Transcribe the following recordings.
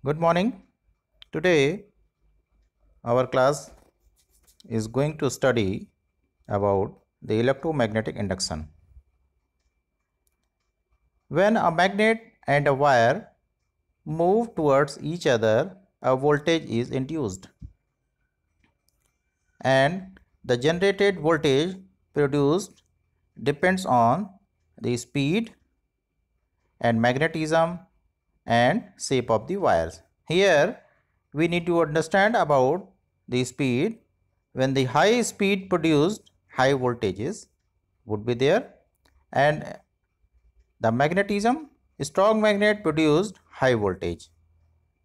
Good morning. Today our class is going to study about the electromagnetic induction. When a magnet and a wire move towards each other, a voltage is induced, and the generated voltage produced depends on the speed and magnetism and shape of the wires. Here we need to understand about the speed. When the high speed produced high voltages would be there, and the magnetism, strong magnet produced high voltage,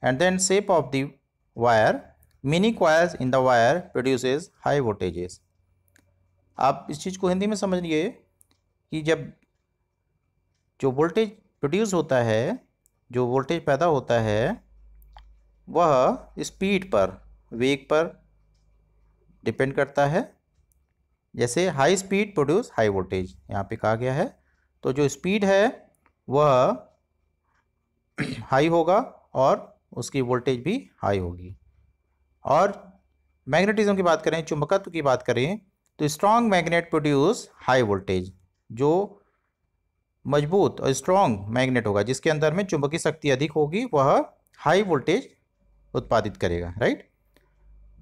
and then shape of the wire, mini coils in the wire produces high voltages. आप इस चीज़ को हिंदी में समझिए कि जब जो voltage produce होता है, जो वोल्टेज पैदा होता है, वह स्पीड पर, वेग पर डिपेंड करता है। जैसे high speed produce high voltage यहाँ पे कहा गया है, तो जो स्पीड है वह हाई होगा और उसकी वोल्टेज भी हाई होगी। और मैग्नेटिज्म की बात करें, चुंबकत्व की बात करें, तो strong magnet produce high voltage. जो मजबूत और स्ट्रॉन्ग मैग्नेट होगा जिसके अंदर में चुंबकीय शक्ति अधिक होगी, वह हाई वोल्टेज उत्पादित करेगा, राइट।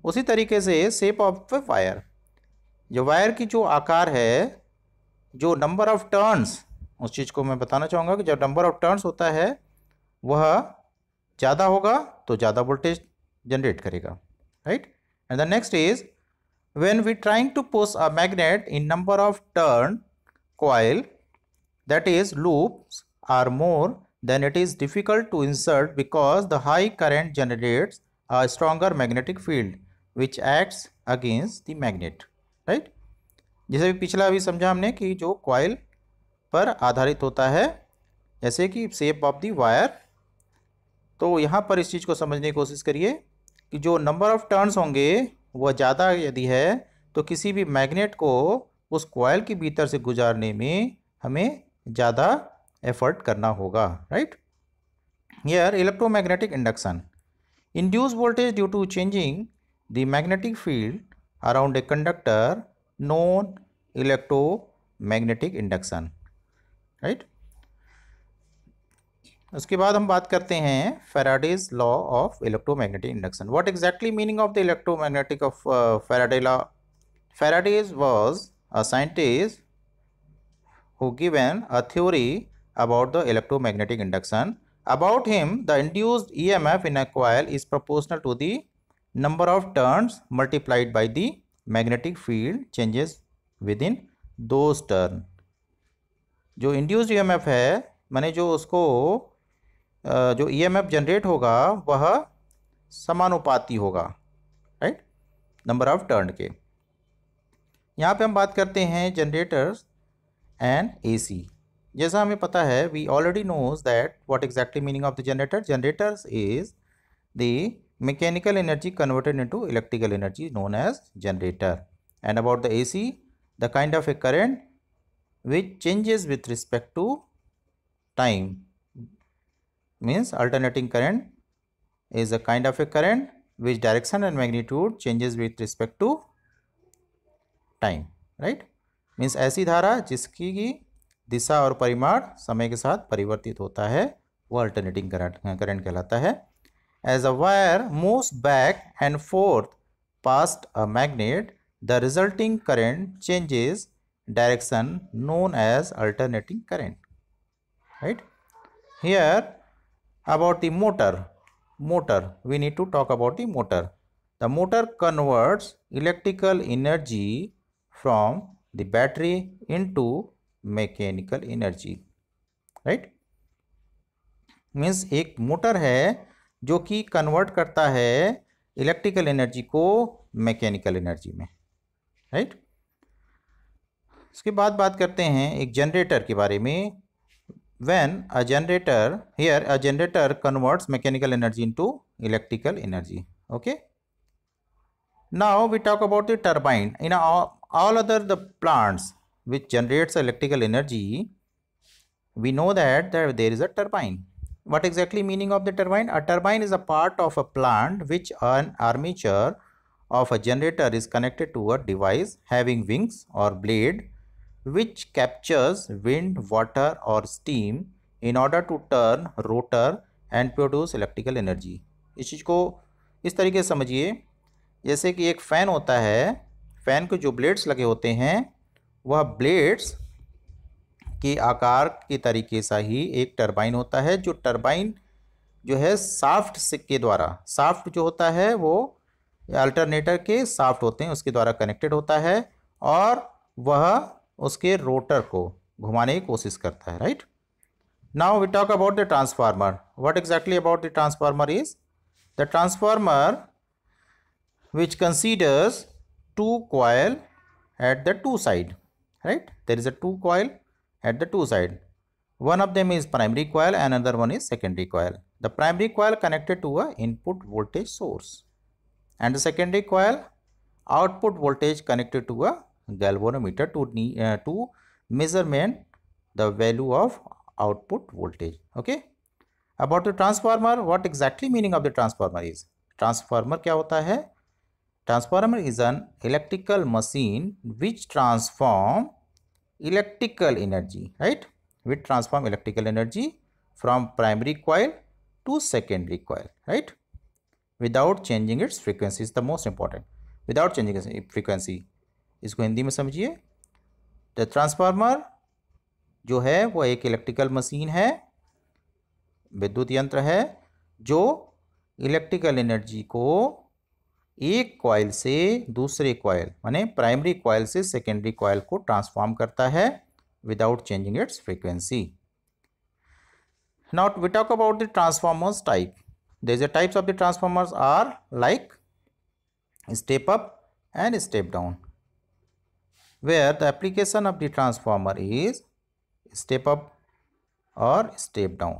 उसी तरीके से शेप ऑफ वायर, जो वायर की जो आकार है, जो नंबर ऑफ टर्न्स, उस चीज़ को मैं बताना चाहूँगा कि जब नंबर ऑफ टर्न्स होता है वह ज़्यादा होगा तो ज़्यादा वोल्टेज जनरेट करेगा, right. And the next is when we trying to push a magnet in number of turn coil, that is loops, are more, then it is difficult to insert because the high current generates a stronger magnetic field which acts against the magnet, right। जैसे भी पिछला अभी समझा हमने कि जो coil पर आधारित होता है, जैसे कि शेप ऑफ द वायर, तो यहाँ पर इस चीज़ को समझने की कोशिश करिए कि जो नंबर ऑफ टर्न्स होंगे वह ज़्यादा यदि है तो किसी भी मैग्नेट को उस कॉइल के भीतर से गुजारने में हमें ज़्यादा एफर्ट करना होगा, right. Here electromagnetic induction, induce voltage due to changing the magnetic field around a conductor, known electromagnetic induction, right. उसके बाद हम बात करते हैं Faraday's law of electromagnetic induction. What exactly meaning of the electromagnetic of Faraday law? Faraday was a scientist who given a theory about the electromagnetic induction. About him, the induced EMF in a coil is proportional to the number of turns multiplied by the magnetic field changes within those turns. जो induced EMF है, माने जो उसको जो EMF generate होगा वह समानुपाती होगा, राइट, नंबर ऑफ टर्न के। यहाँ पे हम बात करते हैं जनरेटर्स एंड एसी। जैसा हमें पता है, we already knows that what exactly meaning of the generator. Generators is the mechanical energy converted into electrical energy known as generator. And about the AC, the kind of a current which changes with respect to time, means alternating current is a kind of a current which direction and magnitude changes with respect to time, right। Means ऐसी धारा जिसकी दिशा और परिमाण समय के साथ परिवर्तित होता है, वो अल्टरनेटिंग करंट कहलाता है। As a wire moves back and forth past a magnet, the resulting current changes direction known as alternating current, right. Here about the motor, we need to talk about the motor. The motor converts electrical energy from the battery into mechanical energy, right। Means एक motor है जो कि convert करता है electrical energy को mechanical energy में, right. इसके बाद बात करते हैं एक जनरेटर के बारे में। When a generator, here a generator converts mechanical energy into electrical energy, okay। Now we talk about the turbine. In all other the plants which generates electrical energy, we know that there is a turbine, What exactly meaning of the turbine? A turbine is a part of a plant which an armature of a generator is connected to a device having wings or blade which captures wind, water or steam in order to turn rotor and produce electrical energy. इस चीज़ को इस तरीके से समझिए, जैसे कि एक fan होता है, फ़ैन के जो ब्लेड्स लगे होते हैं वह ब्लेड्स के आकार के तरीके से ही एक टरबाइन होता है। जो टरबाइन जो है साफ्ट के द्वारा, साफ्ट जो होता है वो अल्टरनेटर के साफ्ट होते हैं उसके द्वारा कनेक्टेड होता है और वह उसके रोटर को घुमाने की कोशिश करता है, right. Now we talk about the transformer. What exactly about the transformer is the transformer which considers two coil at the two side, right? There is a two coil at the two side. One of them is primary coil and another one is secondary coil. The primary coil connected to a input voltage source and the secondary coil output voltage connected to a galvanometer to measurement the value of output voltage. Okay, about the transformer, what exactly meaning of the transformer is? Transformer क्या होता है? Transformer is an electrical machine which transform electrical energy, right? Which transform electrical energy from primary coil to secondary coil, right? Without changing its frequency is the most important. Without changing its frequency. इसको हिंदी में समझिए. The transformer जो है वो एक electrical machine है, विद्युत यंत्र है जो इलेक्ट्रिकल एनर्जी को एक कॉइल से दूसरे कॉइल माने प्राइमरी कॉइल से सेकेंडरी कॉइल को ट्रांसफॉर्म करता है without changing its frequency. Now we talk about the transformers type. There is a types of the transformers are like step up and step down, where the application of the transformer is step up और step down,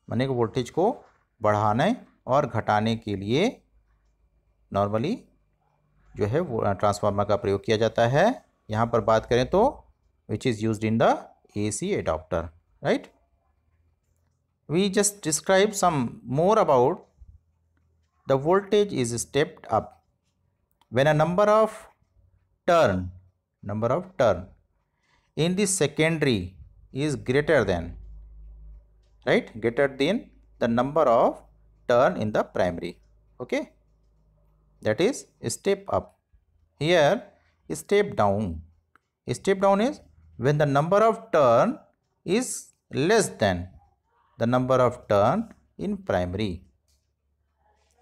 माने कि voltage को बढ़ाने और घटाने के लिए normally जो है वो ट्रांसफार्मर का प्रयोग किया जाता है. यहाँ पर बात करें तो which is used in the AC adapter, right. We just describe some more about the voltage is stepped up when a number of turn in the secondary is greater than, right, greater than the number of turn in the primary. Okay, that is step up. Here step down is when the number of turn is less than the number of turn in primary.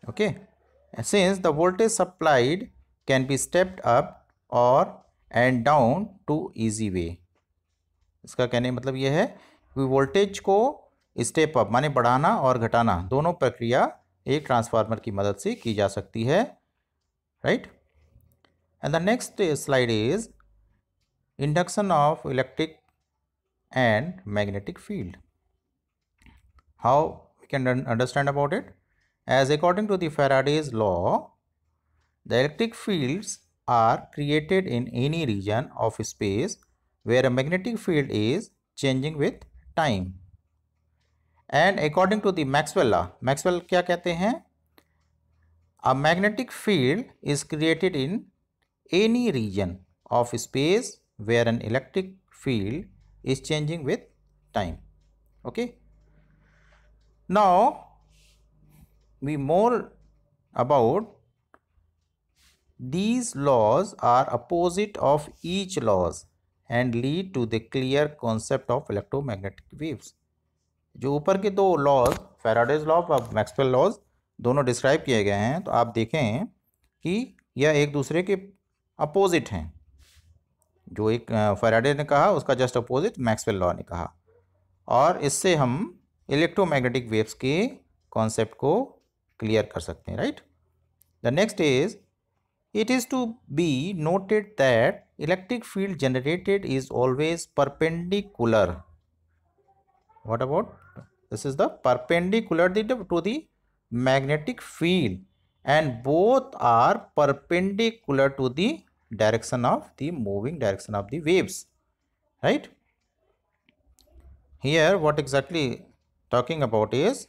Okay, and since the voltage supplied can be stepped up or and down to easy way. इसका कहने मतलब यह है कि voltage को step up माने बढ़ाना और घटाना दोनों प्रक्रिया एक ट्रांसफार्मर की मदद से की जा सकती है, right. And the next slide is induction of electric and magnetic field. How we can understand about it? As according to the Faraday's law the electric fields are created in any region of space where a magnetic field is changing with time. And according to the Maxwell law, Maxwell क्या कहते हैं? A magnetic field is created in any region of space where an electric field is changing with time. Okay. Now we more about these laws are opposite of each laws and lead to the clear concept of electromagnetic waves. जो ऊपर के दो laws Faraday's law और Maxwell laws दोनों describe किए गए हैं तो आप देखें कि यह एक दूसरे के अपोजिट हैं. जो एक फैराडे ने कहा उसका जस्ट अपोजिट मैक्सवेल लॉ ने कहा, और इससे हम इलेक्ट्रोमैग्नेटिक वेव्स के कॉन्सेप्ट को क्लियर कर सकते हैं, right. The next is it is to be noted that electric field generated is always perpendicular. What about this? Is the perpendicular to the magnetic field and both are perpendicular to the direction of the moving direction of the waves, right. Here what exactly talking about is,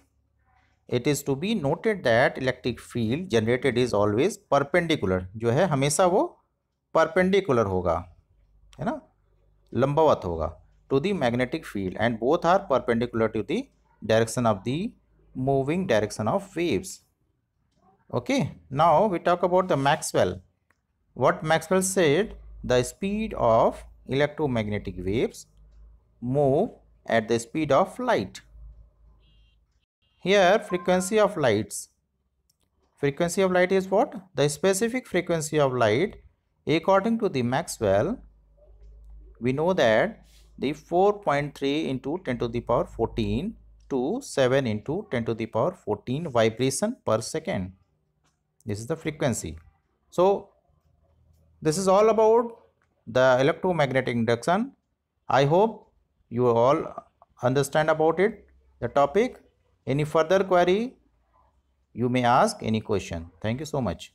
it is to be noted that electric field generated is always perpendicular, जो है हमेशा वो perpendicular होगा, है ना, लंबवत होगा to the magnetic field, and both are perpendicular to the direction of the moving direction of waves. Okay, now we talk about the Maxwell. What Maxwell said, the speed of electromagnetic waves move at the speed of light. Here frequency of lights. Frequency of light is what? The specific frequency of light according to the Maxwell, we know that the 4.3 into 10 to the power 14 to 7 into 10 to the power 14 vibration per second. This is the frequency. So this is all about the electromagnetic induction. I hope you all understand about it, the topic. Any further query, you may ask any question. Thank you so much.